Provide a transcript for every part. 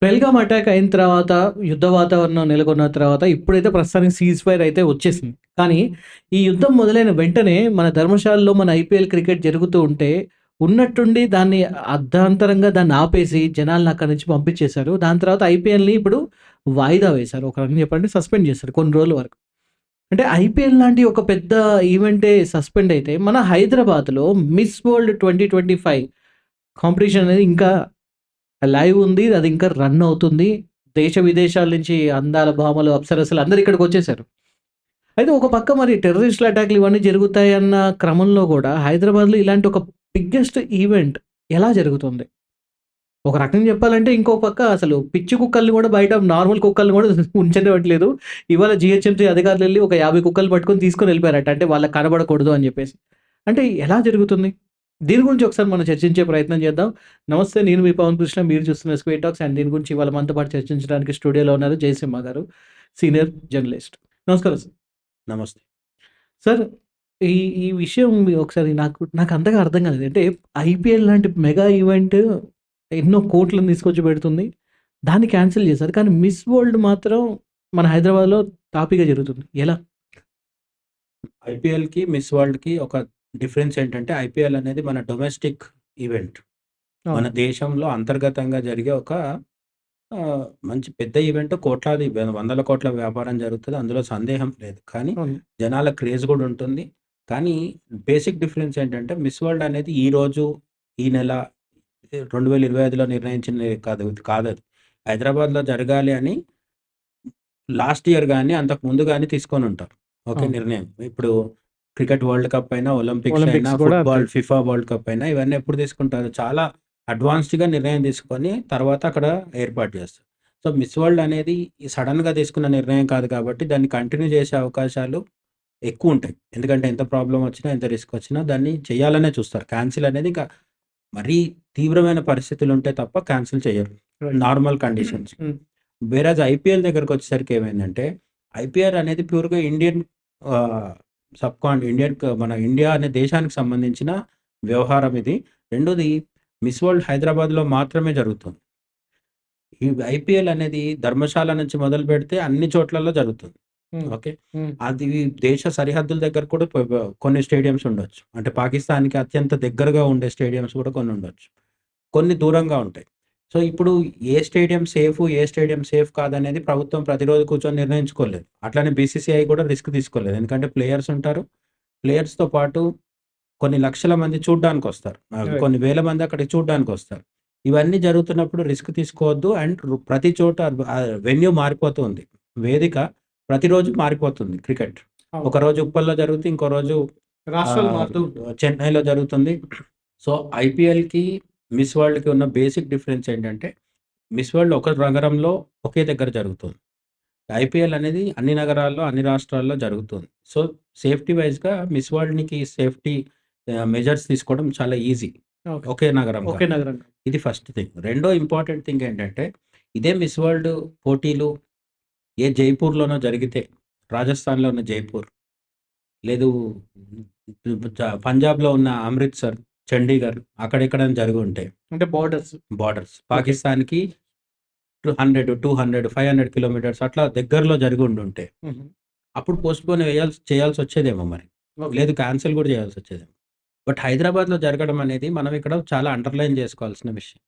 Pahalgam attack అయిన తర్వాత, యుద్ధ వాతావరణం నెలకొన్న తర్వాత ఇప్పుడైతే ప్రస్తుతానికి సీజ్ ఫైర్ అయితే వచ్చేసింది. కానీ ఈ యుద్ధం మొదలైన వెంటనే మన ధర్మశాలలో మన ఐపీఎల్ క్రికెట్ జరుగుతూ ఉంటే, ఉన్నట్టుండి దాన్ని అర్ధాంతరంగా దాన్ని ఆపేసి జనాల్ని అక్కడి నుంచి పంపించేశారు. దాని తర్వాత ఐపీఎల్‌ని ఇప్పుడు వాయిదా వేశారు. ఒక రకంగా చెప్పాలంటే సస్పెండ్ చేశారు కొన్ని రోజుల వరకు. అంటే ఐపీఎల్ లాంటి ఒక పెద్ద ఈవెంటే సస్పెండ్ అయితే, మన హైదరాబాద్‌లో మిస్ వరల్డ్ 2025 కాంపిటీషన్ అనేది ఇంకా లైవ్ ఉంది. అది ఇంకా రన్ అవుతుంది. దేశ విదేశాల నుంచి అందాల భామలు, అప్సరసలు అందరూ ఇక్కడికొచ్చేసారు. అయితే ఒక పక్క మరి టెర్రరిస్ట్‌ల అటాక్‌లు ఇవన్నీ జరుగుతాయన్న క్రమంలో గూడా హైదరాబాద్‌లో ఇలాంటి ఒక బిగ్గెస్ట్ ఈవెంట్ ఎలా జరుగుతుంది? ఒక రకంగా చెప్పాలంటే ఇంకో పక్క అసలు పిచ్చి కుక్కల్ని గూడా బయట నార్మల్ కుక్కల్ని గూడా ఉంచనివ్వట్లేదు. ఇవాళ జీహెచ్ఎంసీ అధికారులెళ్లి ఒక 50 కుక్కలు పట్టుకొని తీసుకొనెళ్ళిపోయారట. అంటే వాళ్ళకి కనబడకూడదు అని జెప్పేసి. అంటే ఎలా జరుగుతుంది? దీని గురించి ఒకసారి మనం చర్చించే ప్రయత్నం చేద్దాం. నమస్తే, నేను మీ పవన్ కృష్ణ. మీరు చూస్తున్న స్క్వేర్ టాక్స్ అండ్ దీని గురించి ఇవాళ మనతో పాటు చర్చించడానికి స్టూడియోలో ఉన్నారు జయసింహ గారు, సీనియర్ జర్నలిస్ట్. నమస్కారం సార్. నమస్తే. సార్, ఈ ఈ విషయం ఒకసారి నాకు అంతగా అర్థం కాలేదు. అంటే ఐపీఎల్ లాంటి మెగా ఈవెంట్ ఎన్నో కోట్లను తీసుకొచ్చి పెడుతుంది. దాన్ని క్యాన్సిల్ చేశారు. కానీ మిస్ వరల్డ్ మాత్రం మన హైదరాబాద్‌లో తాపీగా జరుగుతుంది. ఎలా? ఐపీఎల్‌కి, మిస్ వరల్డ్‌కి ఒక డిఫరెన్స్ ఏంటంటే, ఐపీఎల్ అనేది మన డొమెస్టిక్ ఈవెంట్. మన అవును. దేశంలో అంతర్గతంగా జరిగే ఒక మంచి పెద్ద ఈవెంట్. కోట్లాది, వందల కోట్ల వ్యాపారం జరుగుతది. అందులో సందేహం లేదు. కానీ అవును. జనాల క్రేజ్ కూడా ఉంటుంది. కానీ బేసిక్ డిఫరెన్స్ ఏంటంటే, మిస్ వరల్డ్ అనేది ఈరోజు, ఈ నెల 2025లో నిర్ణయించినది కాదది. హైదరాబాద్‌లో జరగాలి అని లాస్ట్ ఇయర్ గాని, అంతకు ముందు గాని తీసుకొనుంటారు. ఓకే. అవును. నిర్ణయం. ఇప్పుడు క్రికెట్ వరల్డ్ కప్ అయినా, ఒలింపిక్స్ అయినా, ఒలింపిక్స్ కూడా అంతే. ఫుట్బాల్ ఫిఫా వరల్డ్ కప్ అయినా ఇవన్నీ ఎప్పుడు తీసుకుంటారు? చాలా అడ్వాన్స్డ్‌గా నిర్ణయం తీసుకొని తర్వాత అక్కడ ఏర్పాటు చేస్తారు. సో, మిస్ వరల్డ్ అనేది సడెన్‌గా తీసుకున్న నిర్ణయం కాదు కాబట్టి దాన్ని కంటిన్యూ చేసే అవకాశాలు ఎక్కువుంటాయి. ఎందుకంటే ఎంత ప్రాబ్లమ్ వచ్చినా, ఎంత రిస్క్ వచ్చినా దాన్ని చేయాలనే చూస్తారు. క్యాన్సిల్ అనేది ఇంకా మరీ తీవ్రమైన పరిస్థితులుంటే తప్ప క్యాన్సిల్ చేయరు. రైట్. Normal conditions. హ్మ్. వేరేజ్ ఐపీఎల్ దగ్గరకొచ్చేసరికి ఏమైందంటే, ఐపీఎల్ అనేది ప్యూర్‌గా ఇండియన్ ఆహ్, ఇండియన్ మన ఇండియా అనే దేశానికి సంబంధించిన వ్యవహారం ఇది. రెండోది, మిస్ వరల్డ్ హైదరాబాద్‌లో మాత్రమే జరుగుతుంది. ఈ ఐపీఎల్ అనేది ధర్మశాల నుంచి మొదలుపెడితే అన్ని చోట్లలో జరుగుతుంది. హ్మ్. ఓకే. హ్మ్. అది దేశ సరిహద్దుల దగ్గర కూడా కొన్ని స్టేడియమ్స్ ఉండొచ్చు. అంటే పాకిస్తాన్‌కి అత్యంత దగ్గరగా ఉండే స్టేడియమ్స్ కూడా కొన్ని ఉండొచ్చు. కొన్ని దూరంగా ఉంటాయి. సో, ఇప్పుడు ఏ స్టేడియం సేఫ్ కాదనేది ప్రభుత్వం ప్రతిరోజు కూర్చొని నిర్ణయించుకోలేదు. అట్లనే బీసీసీఐ కూడా రిస్క్ తీసుకోలేదు. ఎందుకంటే ప్లేయర్స్ ఉంటారు. ప్లేయర్స్‌తో పాటు కొన్ని లక్షల మంది చూడ్డానికొస్తారు. రైట్. కొన్ని వేల మంది అక్కడికి చూడ్డానికొస్తారు. ఇవన్నీ జరుగుతున్నప్పుడు రిస్క్ తీసుకోవద్దు. అండ్ ప్రతి చోట వెన్యూ మారిపోతూ ఉంది. వేదిక ప్రతిరోజు మారిపోతుంది క్రికెట్. అవును. ఒకరోజు ఉప్పల్లో జరుగుతుంది. ఇంకో రోజు రాష్ట్రాలు మారుతూ ఉంటాయి. చెన్నైలో జరుగుతుంది. సో, ఐపీఎల్‌కి, మిస్ వరల్డ్‌కి ఉన్న బేసిక్ డిఫరెన్స్ ఏంటంటే, మిస్ వరల్డ్ ఒక నగరంలో ఒకే దగ్గర జరుగుతుంది. ఐపీఎల్ అనేది అన్ని నగరాల్లో, అన్ని రాష్ట్రాల్లో జరుగుతుంది. సో, సేఫ్టీ వైస్‌గా మిస్ వరల్డ్‌నికి సేఫ్టీ మెజర్స్ తీసుకోవడం చాలా ఈజీ. ఓకే. ఒకే నగరం ఒకే కాబట్టి. నగరంగా. ఇది ఫస్ట్ థింగ్. రెండో ఇంపార్టెంట్ థింగ్ ఏంటంటే, ఇదే మిస్ వరల్డ్ పోటీలు జైపూర్‌లోనో జరిగితే, రాజస్థాన్‌లో ఉన్న జైపూర్, లేదు పంజాబ్‌లో ఉన్న అమృత్‌సర్, చండీగఢ్ అక్కడెక్కడైనా జరిగుంటే అంటే బోర్డర్స్. బార్డర్స్. ఓకే. పాకిస్తాన్‌కి 100, 200, 500 కిలోమీటర్స్ అట్లా దగ్గరలో జరిగుండుంటే, హుహు. అప్పుడు పోస్ట్‌పోన్ చేయాల్సొచ్చేదేమో మరి. ఓకే. లేదు, క్యాన్సిల్ గూడా చేయాల్సొచ్చేదేమో. బట్ హైదరాబాద్‌లో జరగడం అనేది మనం ఇక్కడ చాలా అండర్‌లైన్ జేసుకోవాల్సిన విషయం.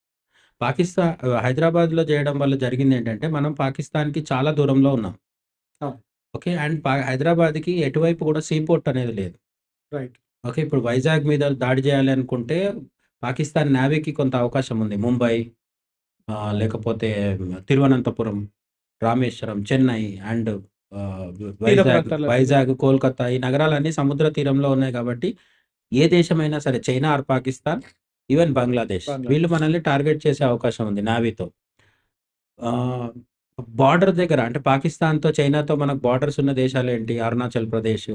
హైదరాబాద్‌లో జేయడం వల్ల జరిగిందేంటంటే, మనం పాకిస్తాన్‌కి చాలా దూరంలో ఉన్నాం. అవును. ఓకే. అండ్ హైదరాబాద్‌కి ఎటువైపు గూడా సీ పోర్ట్ అనేది లేదు. రైట్. ఓకే. ఇప్పుడు వైజాగ్ మీద దాడి జేయాలి అనుకుంటే, పాకిస్తాన్ నేవీకి కొంత అవకాశం ఉంది. ముంబై, లేకపోతే తిరువనంతపురం, రామేశ్వరం, చెన్నై అండ్ ఆహ్, తీర వైజాగ్, ప్రాంతాల్లో. వైజాగ్, కోల్‌కతా ఈ నగరాలన్నీ సముద్ర తీరంలో ఉన్నాయి కాబట్టి, ఏ దేశమైనా సరే, China or Pakistan, even Bangladesh, వీళ్ళు బంగ్లాదేశ్. మనల్ని టార్గెట్ చేసే అవకాశం ఉంది నేవీతో. ఆహ్, బార్డర్ దగ్గర అంటే పాకిస్తాన్‌తో, చైనాతో మనకు బార్డర్స్ ఉన్న దేశాలేంటి? అరుణాచల్ ప్రదేశ్,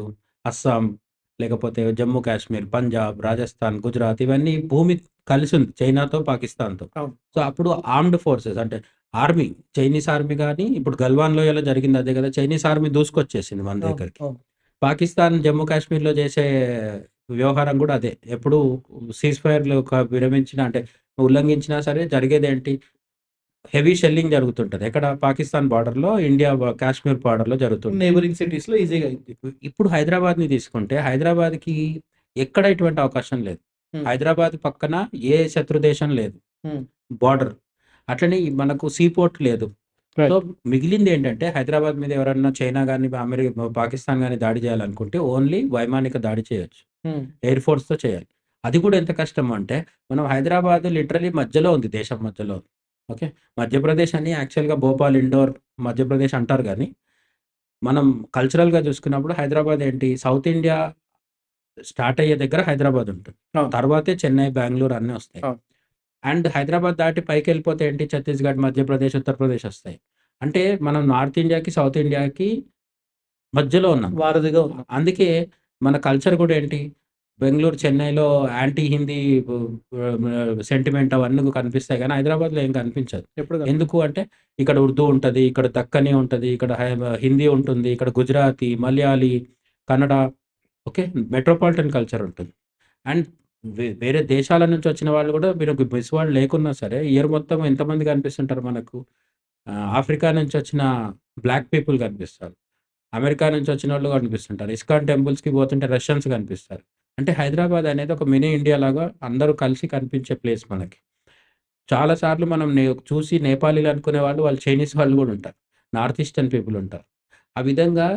అస్సాం, లేకపోతే జమ్మూ కాశ్మీర్, పంజాబ్, రాజస్థాన్, గుజరాత్ ఇవన్నీ భూమి కలిసుంది చైనాతో, పాకిస్తాన్‌తో. అవును. సో, అప్పుడు ఆర్మ్డ్ ఫోర్సెస్ అంటే ఆర్మీ, చైనీస్ ఆర్మీ గాని, ఇప్పుడు గల్వాన్ లోయలో జరిగింది అదే కదా! చైనీస్ ఆర్మీ దూసుకొచ్చేసింది మన అవును. దగ్గరికి. అవును. పాకిస్తాన్ జమ్మూ కాశ్మీర్‌లో చేసే వ్యవహారం కూడా అదే. ఎప్పుడు సీజ్ ఫైర్‌లు విరమించినా అంటే ఉల్లంఘించినా సరే జరిగేదేంటి? Heavy shelling జరుగుతుంటది. ఎక్కడ? పాకిస్తాన్ బార్డర్‌లో, ఇండియా కాశ్మీర్ బార్డర్‌లో జరుగుతుంటది. నైబరింగ్ సిటీస్‌లో ఈజీగా అయింది. ఇప్పుడు హైదరాబాద్‌ని తీసుకుంటే, హైదరాబాద్‌కి ఎక్కడ ఇటువంటి అవకాశం లేదు. హైదరాబాద్ పక్కన ఏ శత్రు దేశం లేదు. బార్డర్. అట్లనే మనకు సీపోర్ట్ లేదు. సో, మిగిలిందేంటంటే హైదరాబాద్ మీద ఎవరన్నా చైనా గాని, పాకిస్తాన్ గాని దాడి చేయాలనుకుంటే ఓన్లీ వైమానిక దాడి చేయొచ్చు. ఎయిర్ ఫోర్స్‌తో చేయాలి. అది కూడా ఎంత కష్టం అంటే, మనం హైదరాబాద్ లిటరల్లీ మధ్యలో ఉంది. దేశం మధ్యలో. ఓకే. మధ్యప్రదేశ్ అని యాక్చువల్‌గా భోపాల్, ఇండోర్ మధ్యప్రదేశ్ అంటారు గానీ, మనం కల్చరల్‌గా చూసుకున్నప్పుడు హైదరాబాద్ ఏంటి? సౌత్ ఇండియా స్టార్ట్ అయ్యే దగ్గర హైదరాబాద్ ఉంటుంది. అవును. తర్వాతే చెన్నై, బెంగుళూరు అన్నీ వస్తాయి. అవును. అండ్ హైదరాబాద్ దాటి పైకెళ్ళిపోతే ఏంటి? ఛత్తీస్‌గఢ్, మధ్యప్రదేశ్, ఉత్తరప్రదేశ్ వస్తాయి. అంటే మనం నార్త్ ఇండియాకి, సౌత్ ఇండియాకి మధ్యలో ఉన్నాం. వారధిగా ఉన్నాం. అందుకే మన కల్చర్ కూడా ఏంటి? బెంగుళూరు, చెన్నైలో యాంటీ హిందీ సెంటిమెంట్ అవన్నీ కనిపిస్తాయి గానీ, హైదరాబాద్‌లో ఏం కనిపించదు. ఎప్పుడు ఎందుకు అంటే, ఇక్కడ ఉర్దూ ఉంటది, ఇక్కడ దక్కనీ ఉంటది, ఇక్కడ హిందీ ఉంటుంది, ఇక్కడ Gujarati, Malayali, Kannada, okay. Metropolitan culture ఉంటుంది. అండ్ వేరే దేశాల నుంచి వచ్చిన వాళ్ళు కూడా మీరు మిస్ వరల్డ్ లేకున్నా సరే, ఇయర్ మొత్తం ఎంతమంది కనిపిస్తుంటారు మనకు? ఆఫ్రికా నుంచి వచ్చిన బ్లాక్ పీపుల్ కనిపిస్తారు. అమెరికా నుంచి వచ్చినోళ్ళు కనిపిస్తుంటారు. ఇస్కాన్ టెంపుల్స్‌కి పోతుంటే రష్యన్స్ కనిపిస్తారు. అంటే హైదరాబాద్ అనేది ఒక మినీ ఇండియా లాగా అందరూ కలిసి కనిపించే ప్లేస్ మనకి. చాలా సార్లు మనం చూసి నేపాలీలు అనుకునే వాళ్ళు చైనీస్ వాళ్ళు గూడా ఉంటారు. నార్త్ ఈస్టర్న్ పీపుల్ ఉంటారు. ఆ విధంగా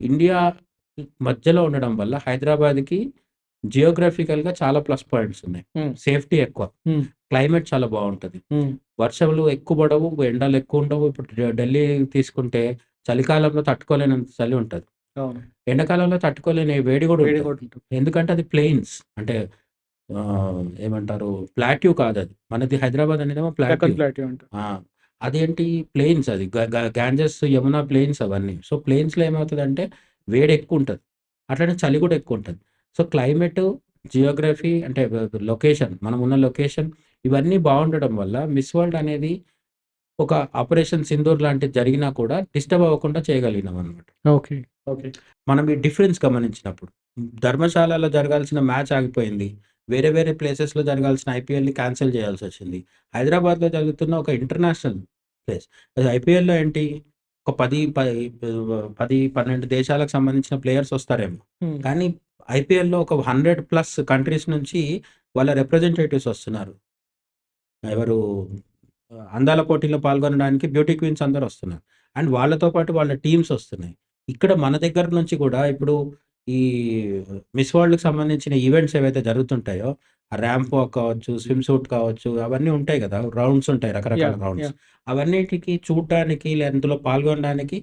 ఇండియా మధ్యలో ఉండడం వల్ల హైదరాబాద్‌కి జియోగ్రఫికల్‌గా చాలా ప్లస్ పాయింట్స్ ఉన్నాయి. సేఫ్టీ ఎక్కువ. క్లైమేట్ చాలా బావుంటది. వర్షాలు ఎక్కువ పడవు, ఎండలు ఎక్కువ ఉండవు. ఇప్పుడు ఢిల్లీ తీసుకుంటే చలికాలంలో తట్టుకోలేనంత చలి ఉంటది. అవును. ఎండాకాలంలో తట్టుకోలేని వేడి గూడా వేడి ఉంటది. కూడా ఉంటుంది. ఎందుకంటే అది ప్లెయిన్స్. అంటే ఏమంటారు? ప్లాట్యూ కాదది. మనది హైదరాబాద్ అనేదేమో డక్కన్ ప్లాట్యూ. ప్లాట్యూ అంటారు. ఆ! అదేంటి ప్లెయిన్స్ అది. గ గ గాంజెస్, యమునా ప్లెయిన్స్ అవన్నీ. సో, ప్లెయిన్స్‌లో ఏమవుతదంటే వేడి ఎక్కువుంటది. అట్లనే చలి కూడా ఎక్కువుంటది. సో, క్లైమేటు, జియోగ్రఫీ అంటే లొకేషన్, మనమున్న లొకేషన్ ఇవన్నీ బావుండడం వల్ల మిస్ వరల్డ్ అనేది ఒక ఆపరేషన్ సింధూర్ లాంటిది జరిగినా కూడా డిస్టర్బ్ అవ్వకుండా చేయగలిగినామనమాట. ఓకే. ఓకే. మనం ఈ డిఫరెన్స్ గమనించినప్పుడు. ధర్మశాలలో జరగాల్సిన మ్యాచ్ ఆగిపోయింది. వేరే వేరే ప్లేసెస్‌లో జరగాల్సిన ఐపీఎల్‌ని క్యాన్సెల్ చేయాల్సొచ్చింది. హైదరాబాద్‌లో జరుగుతున్న ఒక ఇంటర్నేషనల్ ప్లేస్. అది ఐపీఎల్‌లో ఏంటి? ఒక 12 దేశాలకు సంబంధించిన ప్లేయర్స్ వస్తారేమో. కానీ ఐపీఎల్‌లో ఒక 100+ కంట్రీస్ నుంచి వాళ్ళ రిప్రజెంటేటివ్స్ వస్తున్నారు. ఎవరు? అందాల పోటీలో పాల్గొనడానికి బ్యూటీ క్వీన్స్ అందరూ వస్తున్నారు. అండ్ వాళ్ళతో పాటు వాళ్ళ టీమ్స్ వస్తున్నాయి. ఇక్కడ మన దగ్గర నుంచి కూడా ఇప్పుడు ఈ మిస్ వరల్డ్‌కి సంబంధించిన ఈవెంట్స్ ఏవైతే జరుగుతుంటాయో, ఆ ర్యాంప్ వాక్ కావచ్చు, స్విమ్ సూట్ కావచ్చు, అవన్నీ ఉంటాయి కదా! రౌండ్స్ ఉంటాయి. రకరకాల యాహ్! రౌండ్స్. యాహ్! అవన్నిటికి చూడడానికి అందులో పాల్గొనడానికి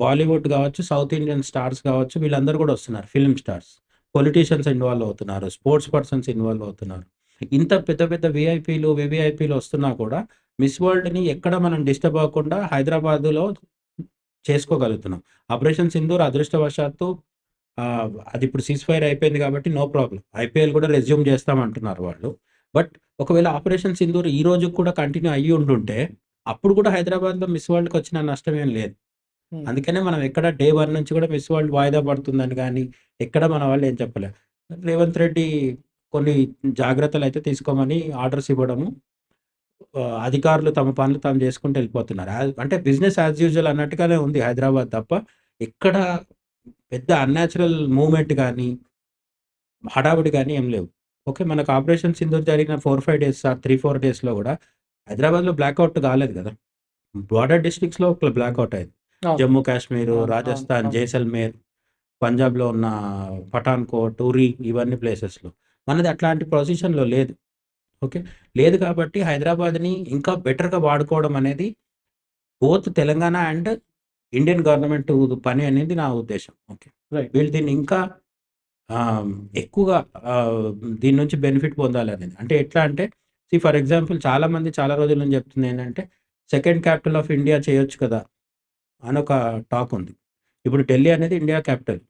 బాలీవుడ్ కావచ్చు, సౌత్ ఇండియన్ స్టార్స్ కావచ్చు, వీళ్ళందరూ కూడా వస్తున్నారు. Film stars. పొలిటీషియన్స్ ఇన్వాల్వ్ అవుతున్నారు. స్పోర్ట్స్ పర్సన్స్ ఇన్వాల్వ్ అవుతున్నారు. ఇంత పెద్ద పెద్ద వీఐపీలు, వీవీఐపీలు వస్తున్నా కూడా మిస్ వరల్డ్‌ని ఎక్కడ మనం డిస్టర్బ్ అవ్వకుండా హైదరాబాద్‌లో చేసుకోగలుగుతున్నాం. ఆపరేషన్ సింధూర్ అదృష్టవశాత్తు అది ఇప్పుడు సీజ్ ఫైర్ అయిపోయింది కాబట్టి నో ప్రాబ్లమ్. ఐపీఎల్ కూడా రెజ్యూమ్ చేస్తామంటున్నారు వాళ్ళు. బట్ ఒకవేళ ఆపరేషన్ సింధూర్ ఈ రోజుకి కూడా కంటిన్యూ అయ్యి ఉండుంటే, అప్పుడు కూడా హైదరాబాద్‌లో మిస్ వరల్డ్‌కొచ్చిన నష్టం ఏం లేదు. అందుకనే మనం ఎక్కడ డే 1 నుంచి కూడా మిస్ వరల్డ్ వాయిదా పడుతుందని గాని, ఎక్కడ మన వాళ్ళు ఏం చెప్పలే. రేవంత్ రెడ్డి కొన్ని జాగ్రత్తలైతే తీసుకోమని ఆర్డర్స్ ఇవ్వడము, అధికారులు తమ పనులు తాము చేసుకుంటూ వెళ్ళిపోతున్నారు. అంటే బిజినెస్ యాజ్ యూజువల్ అన్నట్టుగానే ఉంది హైదరాబాద్ తప్ప, ఎక్కడ పెద్ద అన్‌న్యాచురల్ మూవ్‌మెంట్ గాని, హడావిడి గాని ఏం లేవు. ఓకే. మనకు ఆపరేషన్ సింధూర్ జరిగిన 4, 5 డేస్ 3, 4 డేస్‌లో గూడా హైదరాబాద్‌లో బ్లాకౌట్ కాలేదు గదా! బార్డర్ డిస్ట్రిక్ట్స్‌లో బ్లాకౌట్ అయింది. అవును. జమ్మూ కాశ్మీరు, అవును. అవును. రాజస్థాన్, అవును. జైసల్మేర్, పంజాబ్‌లో ఉన్న పఠాన్‌కోట్, ఉరీ ఇవన్నీ ప్లేసెస్‌లో. మనది అట్లాంటి పొజిషన్‌లో లేదు. ఓకే. లేదు కాబట్టి హైదరాబాద్‌ని ఇంకా బెటర్‌గా వాడుకోవడం అనేది both Telangana and Indian government పని అనేది నా ఉద్దేశ్యం. ఓకే. రైట్. వీళ్ళు దీన్ని ఇంకా ఆహ్, ఎక్కువగా ఆహ్, దీని నుంచి బెనిఫిట్ పొందాలనేది. అంటే ఎట్లా అంటే ఫర్ ఎగ్జాంపుల్ చాలామంది చాలా రోజుల నుంచి చెప్తుందేంటంటే, సెకండ్ క్యాపిటల్ ఆఫ్ ఇండియా చేయొచ్చు కదా! అనొక టాక్ ఉంది. ఇప్పుడు ఢిల్లీ అనేది ఇండియా క్యాపిటల్.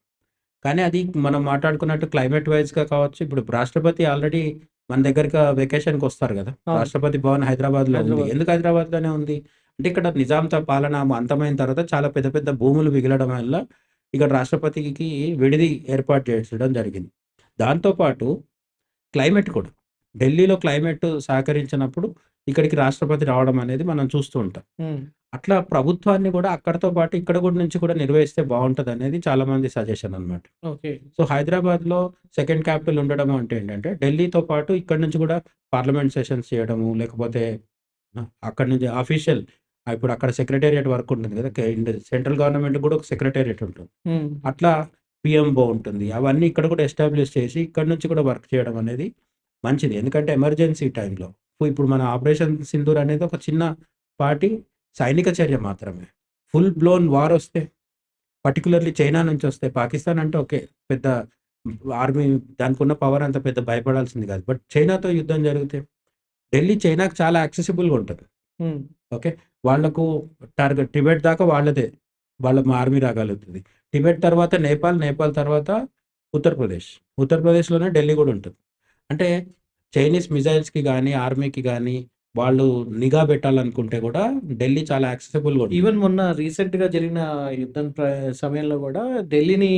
కానీ అది మనం మాట్లాడుకున్నట్టు క్లైమేట్ వైస్‌గా కావచ్చు, ఇప్పుడు రాష్ట్రపతి ఆల్రెడీ మన దగ్గరకి వెకేషన్‌కొస్తారు గదా! అవును. రాష్ట్రపతి భవన్ హైదరాబాద్‌లో ఉంది. హైదరాబాద్. ఎందుకు హైదరాబాద్‌లోనే ఉంది? అంటే ఇక్కడ నిజాంతో పాలన అంతమైన తర్వాత చాలా పెద్ద పెద్ద భూములు మిగలడం వల్ల ఇక్కడ రాష్ట్రపతికి విడిది ఏర్పాటు చేసడం జరిగింది. దాంతో పాటు క్లైమేట్ కూడా. ఢిల్లీలో క్లైమేట్ సహకరించినప్పుడు ఇక్కడికి రాష్ట్రపతి రావడం అనేది మనం చూస్తూ ఉంటాం. హ్మ్. అట్లా ప్రభుత్వాన్ని కూడా అక్కడితో పాటు ఇక్కడ కూడా నుంచి కూడా నిర్వహిస్తే బావుంటదనేది చాలామంది సజెషన్ అనమాట. ఓకే. సో, హైదరాబాద్‌లో సెకండ్ క్యాపిటల్ ఉండడం అంటే ఏంటంటే, ఢిల్లీతో పాటు ఇక్కడి నుంచి కూడా పార్లమెంట్ సెషన్స్ చేయడము, లేకపోతే అక్కడి నుంచి అఫీషియల్ ఇప్పుడు అక్కడ సెక్రటేరియట్ వర్క్ ఉంటుంది కదా! సెంట్రల్ గవర్నమెంట్‌కి కూడా ఒక సెక్రటేరియట్ ఉంటుంది. హ్మ్. అట్లా పీఎంఓ ఉంటుంది. అవన్నీ ఇక్కడ కూడా ఎస్టాబ్లిష్ చేసి ఇక్కడి నుంచి కూడా వర్క్ చేయడం అనేది మంచిది. ఎందుకంటే ఎమర్జెన్సీ టైంలో ఇప్పుడు మన ఆపరేషన్ సింధూర్ అనేది ఒక చిన్న పాటి సైనిక చర్య మాత్రమే. ఫుల్ బ్లోన్ వార్ వస్తే పర్టిక్యులర్‌లీ చైనా నుంచి వస్తే పాకిస్తాన్ అంటే ఓకే. పెద్ద ఆర్మీ దానికున్న పవర్ అంత పెద్ద భయపడాల్సింది కాదు. బట్ చైనాతో యుద్ధం జరిగితే ఢిల్లీ చైనాకి చాలా యాక్సెసిబుల్‌గా ఉంటది. హ్మ్. ఓకే. వాళ్ళకు టార్గెట్ టిబెట్ దాకా వాళ్ళదే. వాళ్ళ ఆర్మీ రాగలుగుతది. టిబెట్ తర్వాత నేపాల్, నేపాల్ తర్వాత ఉత్తరప్రదేశ్. ఉత్తరప్రదేశ్‌లోనే ఢిల్లీ గూడా ఉంటది. అంటే చైనీస్ మిసైల్స్‌కి గాని, ఆర్మీకి గాని వాళ్ళు నిఘా పెట్టాలనుకుంటే గూడా ఢిల్లీ చాలా యాక్సెసిబుల్‌గా ఉంటుంది. ఈవెన్ మొన్న రీసెంట్‌గా జరిగిన యుద్ధం సమయంలో గూడా ఢిల్లీని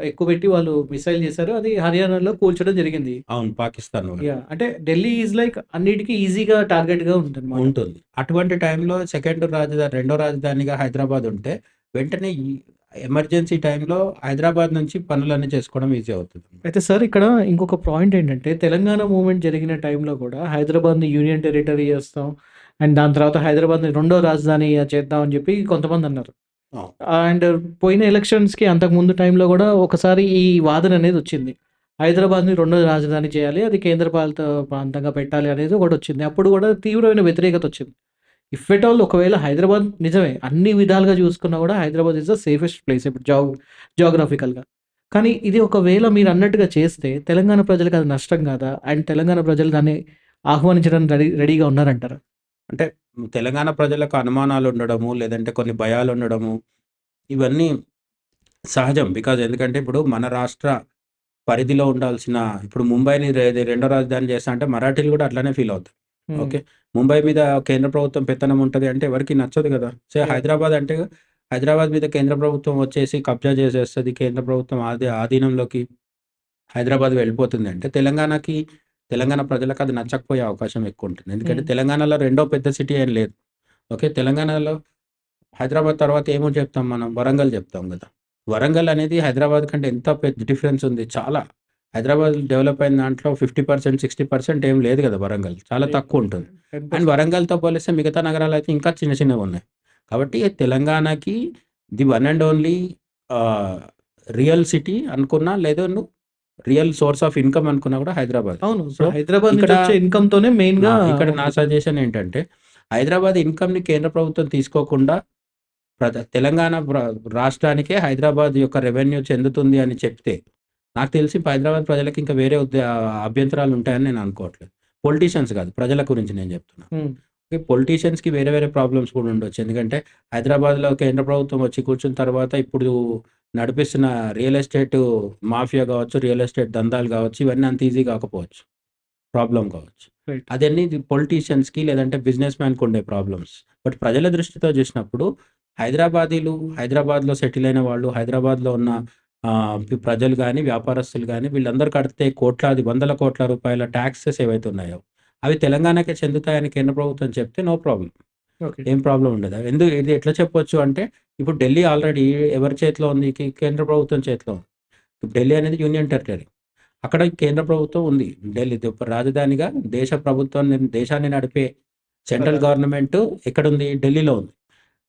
ఎక్కువబెట్టి వాళ్ళు మిసైల్ చేశారు. అది హర్యానాలో కూల్చడం జరిగింది. అవును. పాకిస్తాన్ వాళ్ళు. యాహ్! అంటే ఢిల్లీ ఈజ్ లైక్ అన్నిటికి ఈజీగా టార్గెట్‌గా ఉందన్నమాట. ఉంటుంది. అటువంటి టైంలో రెండో రాజధానిగా హైదరాబాద్ ఉంటే వెంటనే ఈ ఎమర్జెన్సీ టైంలో హైదరాబాద్ నుంచి పనులన్నీ చేసుకోవడం ఈజీ అవుతది. అయితే సార్ ఇక్కడ ఇంకొక పాయింట్ ఏంటంటే, తెలంగాణ మూవ్‌మెంట్ జరిగిన టైంలో గూడా హైదరాబాద్‌ని యూనియన్ టెరిటరీ చేస్తాం. అండ్ దాని తర్వాత హైదరాబాద్‌ని రెండో రాజధాని చేద్దాం అని చెప్పి కొంతమందన్నారు. అవును. అండ్ పోయిన ఎలక్షన్స్‌కి అంతకుముందు టైంలో గూడా ఒకసారి ఈ వాదన అనేది వచ్చింది. హైదరాబాద్‌ని రెండో రాజధాని చేయాలి. అది కేంద్ర పాలిత ప్రాంతంగా పెట్టాలి అనేది ఒకటొచ్చింది. అప్పుడు గూడా తీవ్రమైన వ్యతిరేకత వచ్చింది. ఇఫ్ ఎట్ ఆల్ ఒకవేళ హైదరాబాద్ నిజమే. అన్ని విధాలుగా చూసుకున్నా గూడా Hyderabad is the safest place ఇప్పుడు జియోగ్రాఫికల్‌గా. కానీ ఇది ఒకవేళ మీరన్నట్టుగా చేస్తే తెలంగాణ ప్రజలకి అది నష్టం కాదా? అండ్ తెలంగాణ ప్రజలు దాన్ని ఆహ్వానించడానికి రెడీగా ఉన్నారంటారా? అంటే తెలంగాణ ప్రజలకు అనుమానాలుండడము, లేదంటే కొన్ని భయాలుండడము, ఇవన్నీ సహజం. ఎందుకంటే ఇప్పుడు మన రాష్ట్ర పరిధిలో ఉండాల్సిన ఇప్పుడు ముంబైని రెండో రాజధాని చేస్తా అంటే మరాఠీలు కూడా అట్లనే ఫీల్ అవుతారు. హ్మ్. ఓకే. ముంబై మీద కేంద్ర ప్రభుత్వం పెత్తనం ఉంటది అంటే ఎవరికీ నచ్చదు కదా! యాహ్! హైదరాబాద్ అంటే హైదరాబాద్ మీద కేంద్ర ప్రభుత్వం వచ్చేసి కబ్జా చేసేస్తది. కేంద్ర ప్రభుత్వం ఆధీనంలోకి హైదరాబాద్ వెళ్ళిపోతుంది అంటే తెలంగాణ ప్రజలకు అది నచ్చకపోయే అవకాశం ఎక్కువుంటుంది. ఎందుకంటే హ్మ్. తెలంగాణలో రెండో పెద్ద సిటీ ఏం లేదు. ఓకే. తెలంగాణలో హైదరాబాద్ తర్వాత ఏమో చెప్తాం మనం వరంగల్ చెప్తాం గదా! వరంగల్ అనేది హైదరాబాద్ కంటే ఎంత పెద్ద డిఫరెన్స్ ఉంది. చాలా. హైదరాబాద్ డెవలప్ అయిన దాంట్లో 50%, 60% ఏం లేదు గదా! వరంగల్. చాలా తక్కువుంటుంది. అండ్ 10%. వరంగల్‌తో పోలిస్తే మిగతా నగరాలైతే ఇంకా చిన్న చిన్నగున్నాయి. కాబట్టి తెలంగాణకి ది వన్ అండ్ ఓన్లీ ఆహ్, రియల్ సిటీ అనుకున్నా లేదా రియల్ సోర్స్ ఆఫ్ ఇన్‌కమ్ అనుకున్నా గూడా హైదరాబాదే. అవును. సో, ఇప్పుడు హైదరాబాద్ నుంచి ఇక్కడ వచ్చే ఇన్‌కమ్‌తోనే మెయిన్‌గా ఇక్కడ నా ఉంటది. సజెషన్ ఏంటంటే, హైదరాబాద్ ఇన్‌కమ్‌ని కేంద్ర ప్రభుత్వం తీసుకోకుండా తెలంగాణ రాష్ట్రానికే హైదరాబాద్ యొక్క రెవెన్యూ చెందుతుంది అని చెప్తే, నాకు తెలిసి హైదరాబాద్ ప్రజలకి ఇంకా వేరే అభ్యంతరాలు ఉంటాయని నేను అనుకోవట్లేదు. పొలిటీషియన్స్ కాదు. ప్రజల గురించి నేను చెప్తున్నా. హ్మ్. పొలిటీషియన్స్‌కి వేరే వేరే ప్రాబ్లమ్స్ కూడా ఉండొచ్చు. ఎందుకంటే హైదరాబాద్‌లో కేంద్ర ప్రభుత్వం వచ్చి కూర్చున్న తర్వాత ఇప్పుడు నడిపిస్తున్న రియల్ ఎస్టేట్ మాఫియా కావచ్చు, రియల్ ఎస్టేట్ దందాలు కావచ్చు, ఇవన్నీ అంత ఈజీ కాకపోవచ్చు. ప్రాబ్లమ్ కావచ్చు. రైట్. అదన్నీ పొలిటీషియన్స్‌కి లేదంటే బిజినెస్ మ్యాన్‌కి ఉండే ప్రాబ్లమ్స్. బట్ ప్రజల దృష్టితో చూసినప్పుడు హైదరాబాద్‌లో సెటిల్ అయిన వాళ్ళు, హైదరాబాద్‌లో ఉన్న ప్రజలు గాని, వ్యాపారస్తులు గాని వీళ్ళందరూ కడితే కోట్లాది వందల కోట్ల రూపాయల టాక్సెస్ ఏవైతే ఉన్నాయో, అవి తెలంగాణకే చెందుతాయని కేంద్ర ప్రభుత్వం చెప్తే నో ప్రాబ్లమ్. ఓకే. ఏం ప్రాబ్లమ్ ఉండదు. ఇది ఎట్లా చెప్పొచ్చు అంటే, ఇప్పుడు ఢిల్లీ ఆల్రెడీ ఎవరి చేతిలో ఉంది? కేంద్ర ప్రభుత్వం చేతిలో ఉంది. ఢిల్లీ అనేది యూనియన్ టెరిటరీ. అక్కడ కేంద్ర ప్రభుత్వం ఉంది. రాజధానిగా దేశాన్ని నడిపే సెంట్రల్ ప్రధాన గవర్నమెంట్ ఎక్కడుంది? ఢిల్లీలో ఉంది.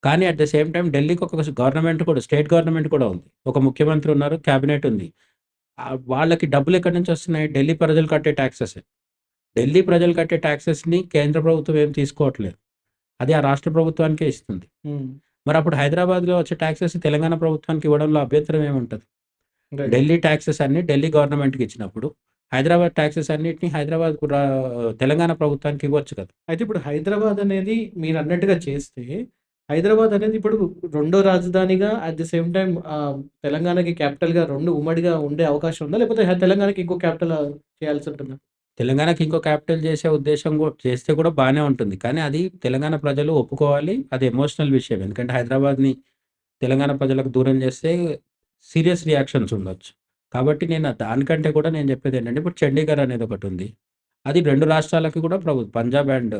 కానీ అట్ ద సేమ్ టైమ్ ఢిల్లీకి ఒక గవర్నమెంట్ కూడా స్టేట్ గవర్నమెంట్ కూడా ఉంది. ఒక ముఖ్యమంత్రి ఉన్నారు. క్యాబినెట్ ఉంది. వాళ్ళకి డబ్బులు ఎక్కడి నుంచి వస్తున్నాయి? ఢిల్లీ ప్రజలు కట్టే టాక్సెసే. ఢిల్లీ ప్రజలు కట్టే టాక్సెస్‌ని కేంద్ర ప్రభుత్వం ఏం తీసుకోవట్లేదు. అది ఆ రాష్ట్ర ప్రభుత్వానికే ఇస్తుంది. హ్మ్. మరప్పుడు హైదరాబాద్‌లో వచ్చే టాక్సెస్ తెలంగాణ ప్రభుత్వానికి ఇవ్వడంలో అభ్యంతరం ఏముంటది? రైట్. ఢిల్లీ టాక్సెస్ అన్నీ ఢిల్లీ గవర్నమెంట్‌కి ఇచ్చినప్పుడు, హైదరాబాద్ టాక్సెస్ అన్నిటిని తెలంగాణ ప్రభుత్వానికి ఇవ్వచ్చు కదా! అయితే ఇప్పుడు హైదరాబాద్ అనేది మీరన్నట్టుగా చేస్తే, హైదరాబాద్ అనేది ఇప్పుడు రెండో రాజధానిగా అట్ ది సేమ్ టైమ్ తెలంగాణకి క్యాపిటల్‌గా 2 ఉమ్మడిగా ఉండే అవకాశం ఉందా? లేకపోతే తెలంగాణకి ఇంకో క్యాపిటల్ చేయాల్సుంటుందా? తెలంగాణకి ఇంకో క్యాపిటల్ చేసే ఉద్దేశ్యం చేస్తే కూడా బానే ఉంటుంది. కానీ అది తెలంగాణ ప్రజలు ఒప్పుకోవాలి. అది ఎమోషనల్ విషయం. ఎందుకంటే హైదరాబాద్‌ని తెలంగాణ ప్రజలకు దూరం చేస్తే సీరియస్ రియాక్షన్స్ ఉండొచ్చు. కాబట్టి దానికంటే కూడా నేను చెప్పేదేంటంటే ఇప్పుడు చండీగఢ్ అనేది ఒకటుంది. అది 2 రాష్ట్రాలకి కూడా పంజాబ్ అండ్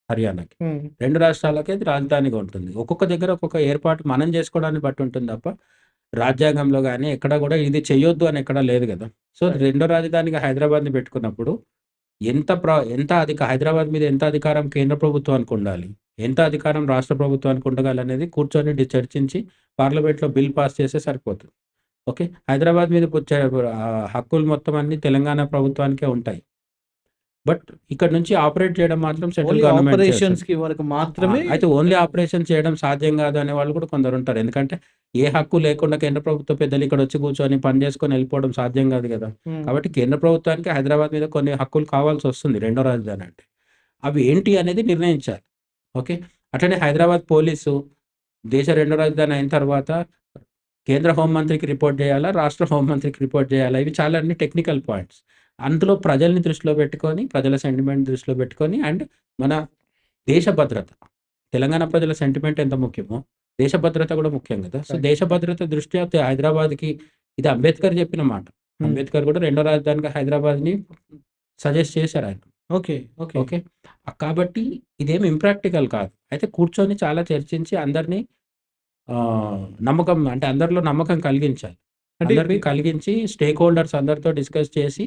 హర్యానాకి. హ్మ్. 2 రాష్ట్రాలకి అది రాజధానిగా ఉంటుంది. ఒక్కొక్క దగ్గర ఒక్కొక్క ఏర్పాటు మనం చేసుకోవడాన్ని బట్టి ఉంటుంది తప్ప, రాజ్యాంగంలో గాని ఎక్కడ గూడా ఇది చెయ్యొద్దు అని ఎక్కడా లేదు గదా! So, right. రెండో రాజధానిగా హైదరాబాద్‌ని పెట్టుకున్నప్పుడు హైదరాబాద్ మీద ఎంత అధికారం కేంద్ర ప్రభుత్వానికి ఉండాలి? ఎంత అధికారం రాష్ట్ర ప్రభుత్వానికి ఉండగాలనేది కూర్చొని చర్చించి పార్లమెంట్‌లో బిల్ పాస్ చేస్తే సరిపోతుంది. ఓకే. హైదరాబాద్ మీద హక్కులు మొత్తం అన్నీ తెలంగాణ ప్రభుత్వానికే ఉంటాయి. బట్ ఇక్కడ నుంచి ఆపరేట్ చేయడం మాత్రం సెంట్రల్ ఓన్లీ గవర్నమెంట్ చేస్తది. ఆపరేషన్స్‌కి వరకు మాత్రమే అయితే ఓన్లీ ఆపరేషన్ చేయడం సాధ్యం కాదు అనేవాళ్ళు కూడా కొందరుంటారు. ఎందుకంటే ఏ హక్కు లేకుండా కేంద్ర ప్రభుత్వ పెద్దలు ఇక్కడొచ్చి కూర్చొని పని చేసుకొని వెళ్ళిపోవడం సాధ్యం కాదు గదా! హ్మ్. కాబట్టి కేంద్ర ప్రభుత్వానికి హైదరాబాద్ మీద కొన్ని హక్కులు కావాల్సొస్తుంది రెండో రాజధాని అంటే. అవి ఏంటి అనేది నిర్ణయించాలి. ఓకే. అట్లనే హైదరాబాద్ పోలీసు దేశ రెండో రాజధాని అయిన తర్వాత కేంద్ర హోంమంత్రికి రిపోర్ట్ చేయాలా? రాష్ట్ర హోంమంత్రికి రిపోర్ట్ చేయాలా? ఇవి చాలా అన్ని టెక్నికల్ పాయింట్స్. అందులో ప్రజల్ని దృష్టిలో పెట్టుకొని, ప్రజల సెంటిమెంట్ దృష్టిలో పెట్టుకొని అండ్ మన దేశ భద్రత. తెలంగాణ ప్రజల సెంటిమెంట్ ఎంత ముఖ్యమో, దేశ భద్రత కూడా ముఖ్యం గదా! So, right. దేశ భద్రత దృష్ట్యా హైదరాబాద్‌కి ఇది అంబేద్కర్ చెప్పిన మాట. హ్మ్. అంబేద్కర్ కూడా రెండో రాజధానిగా హైదరాబాద్‌ని సజెస్ట్ చేశారాయన. ఓకే. ఓకే. ఓకే. కాబట్టి ఇదేమి ఇంప్రాక్టికల్ కాదు. అయితే కూర్చొని చాలా చర్చించి అందరిని నమ్మకం అంటే అందరిలో నమ్మకం కలిగించాలి. అంటే అందరికి కలిగించి స్టేక్ హోల్డర్స్ అందరితో డిస్కస్ చేసి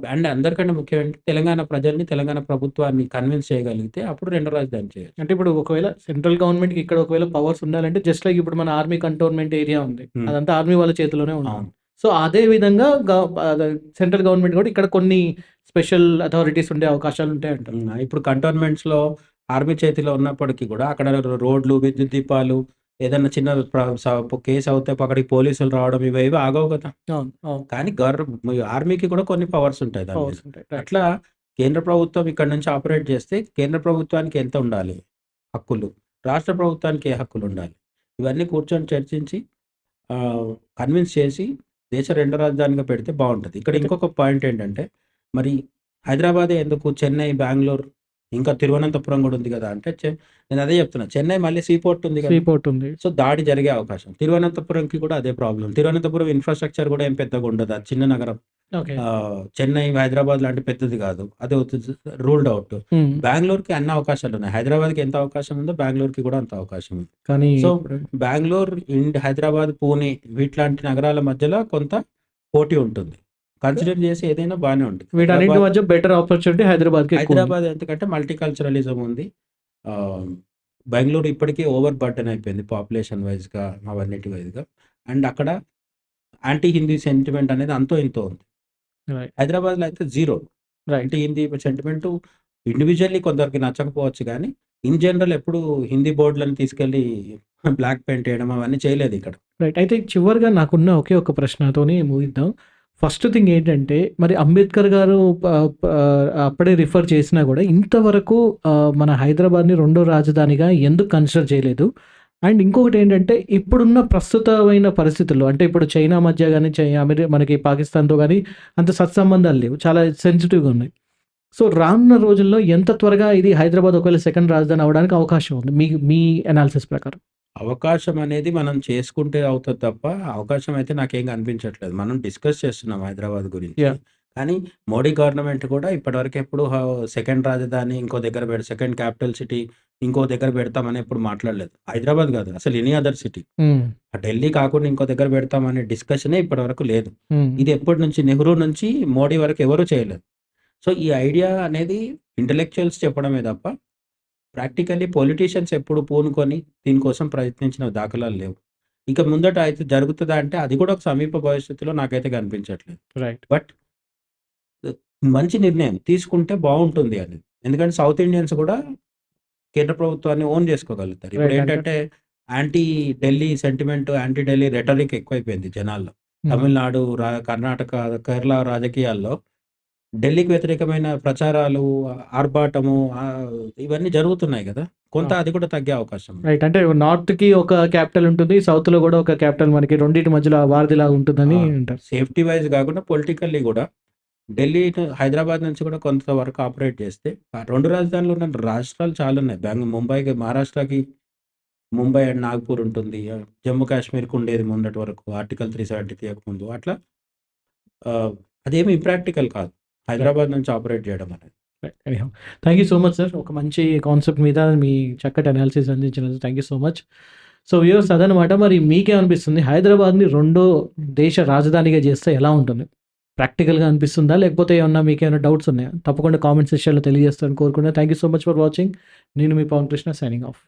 అండ్ అందరికంటే ముఖ్యం ఏంటి తెలంగాణ ప్రజల్ని, తెలంగాణ ప్రభుత్వాన్ని కన్విన్స్ చేయగలిగితే అప్పుడు రెండో రాజధాని చేయొచ్చు. అంటే ఇప్పుడు ఒకవేళ సెంట్రల్ గవర్నమెంట్‌కి ఇక్కడ ఒకవేళ పవర్స్ ఉండాలంటే జస్ట్ లైక్ ఇప్పుడు మన ఆర్మీ కంటోన్మెంట్ ఏరియా ఉంది. హ్మ్. అదంతా ఆర్మీ వాళ్ళ చేతిలోనే ఉంటుంది. అవును. సో, అదే విధంగా సెంట్రల్ గవర్నమెంట్ కూడా ఇక్కడ కొన్ని స్పెషల్ అథారిటీస్ ఉండే అవకాశాలు ఉంటాయంటారు. ఇప్పుడు కంటోన్మెంట్స్‌లో ఆర్మీ చేతిలో ఉన్నప్పటికీ కూడా అక్కడ రోడ్లు, విద్యుత్ దీపాలు ఏదన్నా చిన్న కేస్ అవుతే అక్కడికి పోలీసులు రావడం ఇవేవి ఆగవు కదా! అవును. అవును. కానీ ఆర్మీకి కూడా కొన్ని పవర్స్ ఉంటాయి దాని మీద. పవర్స్ ఉంటాయి. రైట్. అట్లా కేంద్ర ప్రభుత్వం ఇక్కడ నుంచి ఆపరేట్ చేస్తే కేంద్ర ప్రభుత్వానికి ఎంత ఉండాలి హక్కులు? రాష్ట్ర ప్రభుత్వానికి ఏ హక్కులు ఉండాలి? ఇవన్నీ కూర్చొని చర్చించి కన్విన్స్ చేసి దేశ రెండో రాజధానిగా పెడితే బావుంటది. ఇక్కడ అయితే ఇంకొక పాయింట్ ఏంటంటే, మరి హైదరాబాదే ఎందుకు? చెన్నై, బెంగుళూరు ఇంకా తిరువనంతపురం గూడా ఉంది గదా! అంటే నేను అదే చెప్తున్నా. చెన్నై మళ్ళీ సీ పోర్ట్ ఉంది సీ గదా! పోర్ట్ ఉంది. సో, దాడి జరిగే అవకాశం. తిరువనంతపురంకి కూడా అదే ప్రాబ్లమ్. తిరువనంతపురం ఇన్‌ఫ్రాస్ట్రక్చర్ గూడా ఏం పెద్దగా ఉండదు. అది చిన్న నగరం. ఓకే. చెన్నై, హైదరాబాద్ లాంటి పెద్దది గాదు. అది రూల్డ్ ఔట్. హ్మ్. బెంగుళూరుకి అన్ని అవకాశాలున్నాయి. హైదరాబాద్‌కి ఎంత అవకాశం ఉందో బెంగుళూరుకి కూడా అంత అవకాశం ఉంది. కానీ సో, ఇప్పుడు బెంగుళూరు, హైదరాబాద్, పూణే వీట్లాంటి నగరాల మధ్యలో కొంత పోటీ ఉంటుంది. కన్సిడర్ చేసి ఏదైనా బానే ఉంటుంది. వీటన్నిటి హైదరాబాద్ మధ్య బెటర్ ఆపర్చునిటీ హైదరాబాద్‌కి ఎక్కువ ఉంది. హైదరాబాద్ ఎందుకంటే మల్టీకల్చరలిజం ఉంది. ఆహ్, బెంగుళూరు ఇప్పటికే ఓవర్ బర్డెన్ అయిపోయింది పాపులేషన్ వైస్‌గా అవన్నిటి వైస్‌గా. అండ్ అక్కడ యాంటీ హిందీ సెంటిమెంట్ అనేది అంతో ఇంతో ఉంది. రైట్. హైదరాబాద్‌లో అయితే zero. Right. Anti Hindi sentiment individually కొందరికి నచ్చకపోవచ్చు గానీ, ఇన్ జనరల్ ఎప్పుడు హిందీ బోర్డులను తీసుకెళ్ళి బ్లాక్ పెయింట్ చేయడం అవన్నీ చేయలేదు ఇక్కడ. రైట్. అయితే చివరిగా నాకున్న ఒకే ఒక ప్రశ్నతోని ముగిద్దాం. ఫస్ట్ థింగ్ ఏంటంటే మరి అంబేద్కర్ గారు అప్పుడే రిఫర్ చేసినా గూడా ఇంతవరకు మన హైదరాబాద్‌ని రెండో రాజధానిగా ఎందుకు కన్సిడర్ చేయలేదు? అండ్ ఇంకొకటేంటంటే ఇప్పుడున్న ప్రస్తుతమైన పరిస్థితుల్లో అంటే ఇప్పుడు చైనా మధ్య గాని, మనకి పాకిస్తాన్‌తో గాని అంత సత్సంబంధాలు లేవు. చాలా సెన్సిటివ్‌గా ఉన్నాయి. సో, రానున్న రోజుల్లో ఎంత త్వరగా ఇది హైదరాబాద్ ఒకవేళ సెకండ్ రాజధాని అవ్వడానికి అవకాశం ఉంది? మీ అనాలిసిస్ ప్రకారం? అవకాశం అనేది మనం చేసుకుంటే అవుతది తప్ప, అవకాశం అయితే నాకేం కనిపించట్లేదు. మనం డిస్కస్ చేస్తున్నాం హైదరాబాద్ గురించి. యాహ్! కానీ మోడీ గవర్నమెంట్ కూడా ఇప్పటివరకు ఎప్పుడు సెకండ్ రాజధాని ఇంకో దగ్గర సెకండ్ క్యాపిటల్ సిటీ ఇంకో దగ్గర పెడతామని ఎప్పుడు మాట్లాడలేదు. హైదరాబాద్ కాదు అసలు ఎనీ అదర్ సిటీ. హ్మ్. ఢిల్లీ కాకుండా ఇంకో దగ్గర పెడతామనే డిస్కషనే ఇప్పటివరకు లేదు. హ్మ్. ఇది ఎప్పటి నుంచి నెహ్రూ నుంచి మోడీ వరకు ఎవరు చేయలేదు. సో, ఈ ఐడియా అనేది ఇంటలెక్చువల్స్ చెప్పడమే తప్ప ప్రాక్టికల్లీ పొలిటీషియన్స్ ఎప్పుడు పూనుకొని దీనికోసం ప్రయత్నించిన దాఖలాలు లేవు. ఇక ముందట అయితే జరుగుతదా అంటే అది కూడా ఒక సమీప భవిష్యత్తులో నాకైతే కనిపించట్లేదు. రైట్. బట్ మంచి నిర్ణయం తీసుకుంటే బావుంటుంది అని. ఎందుకంటే సౌత్ ఇండియన్స్ కూడా కేంద్ర ప్రభుత్వాన్ని ఓన్ చేసుకోగలుగుతారు. రైట్. ఇప్పుడేంటంటే anti Delhi sentiment, anti Delhi rhetoric ఎక్కువైపోయింది జనాల్లో. హ్మ్. తమిళనాడు, కర్ణాటక, కేరళ రాజకీయాల్లో ఢిల్లీకి వ్యతిరేకమైన ప్రచారాలు, ఆర్భాటము ఇవన్నీ జరుగుతున్నాయి గదా! కొంత ఆ! అది కూడా తగ్గే అవకాశం ఉంది. రైట్. అంటే నార్త్‌కి ఒక క్యాపిటల్ ఉంటుంది. సౌత్‌లో గూడా ఒక క్యాపిటల్ మనకి రెండిటి మధ్యలో వారధిలాగా ఉంటుందని అంటారు. సేఫ్టీ వైస్ గాకుండా పొలిటికల్లీ గూడా ఢిల్లీ హైదరాబాద్ నుంచి కూడా కొంతవరకు ఆపరేట్ చేస్తే, ఆ 2 రాజధానులు ఉన్న రాష్ట్రాలు చాలున్నాయి. ముంబైకి మహారాష్ట్రకి ముంబై అండ్ నాగ్‌పూర్ ఉంటుంది. జమ్మూ కాశ్మీర్‌కి ఉండేది మొన్నటి వరకు ఆర్టికల్ 370 తీయకముందు. అట్లా అదేమి ఇంప్రాక్టికల్ కాదు. రైట్. హైదరాబాద్ నుంచి ఆపరేట్ చేయడం అనేది. Thank you so much sir. ఒక మంచి కాన్సెప్ట్ మీద మీ చక్కటి అనాలిసిస్ అందించినందుకు thank you so much. So viewers అదనమాట. మరి మీకేమనిపిస్తుంది హైదరాబాద్ని రెండో దేశ రాజధానిగా చేస్తే ఎలా ఉంటుంది? ప్రాక్టికల్గా అనిపిస్తుందా, లేకపోతే ఏమన్నా మీకేమైనా డౌట్స్ ఉన్నాయా? తప్పకుండా కామెంట్ సెక్షన్లో తెలియజేస్తారని కోరుకుంటున్నా. Thank you so much for watching. నేను మీ పవన్ కృష్ణ సైనింగ్ ఆఫ్.